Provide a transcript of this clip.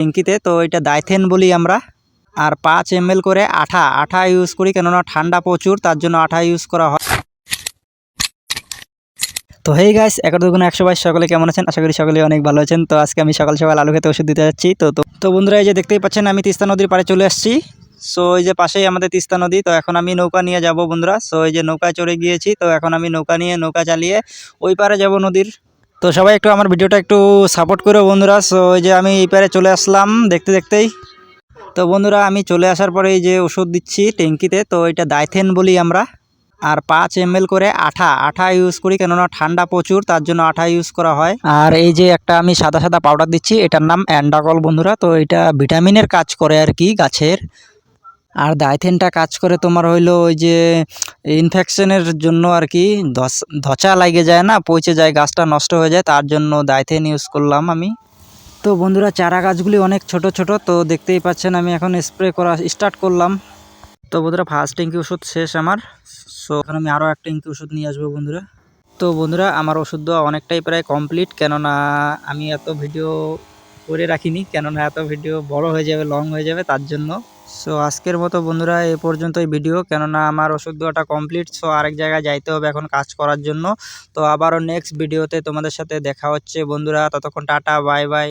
ট্যাঙ্কিতে। তো এটা ডাইথেন বলি আমরা। আর 5 ml করে আঠা ইউজ করি, কেননা ঠান্ডা প্রচুর, তার জন্য আঠা ইউজ করা হয়। তো হেই গাইস, 11 দুগুণে 122, সকলে কেমন আছেন? আশা করি সকলে অনেক ভালো আছেন। তো আজকে আমি সকাল সকাল আলু খেতে ওষুধ দিতে যাচ্ছি। তো বন্ধুরা, এই যে দেখতেই পাচ্ছেন আমি তিস্তা নদীর পাড়ে চলে আসছি। সো এই যে পাশেই আমাদের তিস্তা নদী। তো এখন আমি নৌকা নিয়ে যাব বন্ধুরা। সো এই যে নৌকায় চড়ে গিয়েছি। তো এখন আমি নৌকা চালিয়ে ওই পারে যাব নদীর। তো সবাই একটু আমার ভিডিওটা একটু সাপোর্ট করো বন্ধুরা। সো এই যে আমি এই পারে চলে আসলাম দেখতেই। তো বন্ধুরা, আমি চলে আসার পরে এই যে ওষুধ দিচ্ছি ট্যাঙ্কিতে। তো এটা ডাইথেন বলি আমরা। আর 5 ml করে আঠা ইউজ করি, কেননা ঠান্ডা প্রচুর, তার জন্য আঠা ইউজ করা হয়। আর এই যে একটা আমি সাদা পাউডার দিচ্ছি, এটার নাম অ্যান্ডাকল বন্ধুরা। তো এটা ভিটামিনের কাজ করে আর কি গাছের। আর ডাইথেনটা কাজ করে তোমার হইলো ওই যে ইনফেকশনের জন্য আর কি। ধচা লাগে যায় না, পচে যায়, গাছটা নষ্ট হয়ে যায়, তার জন্য ডাইথেন ইউজ করলাম আমি। তো বন্ধুরা, চারা গাছগুলি অনেক ছোট। তো দেখতেই পাচ্ছেন আমি এখন স্প্রে করা স্টার্ট করলাম। তো বন্ধুরা, ফার্স্ট ট্যাঙ্কি ওষুধ শেষ আমার। সো এখন আমি আরও একটা ট্যাঙ্কি ওষুধ নিয়ে আসবো বন্ধুরা। তো বন্ধুরা, আমার ওষুধ দেওয়া অনেকটাই প্রায় কমপ্লিট, কেননা আমি এত ভিডিও করে রাখিনি, কেননা এত ভিডিও বড় হয়ে যাবে, লং হয়ে যাবে, তার জন্য। সো আজকের মতো বন্ধুরা এ পর্যন্তই ভিডিও, কেননা আমার ওষুধ দেওয়াটা কমপ্লিট। সো আরেক জায়গায় যাইতে হবে এখন কাজ করার জন্য। তো আবারও নেক্সট ভিডিওতে তোমাদের সাথে দেখা হচ্ছে বন্ধুরা। ততক্ষণ টাটা, বাই বাই।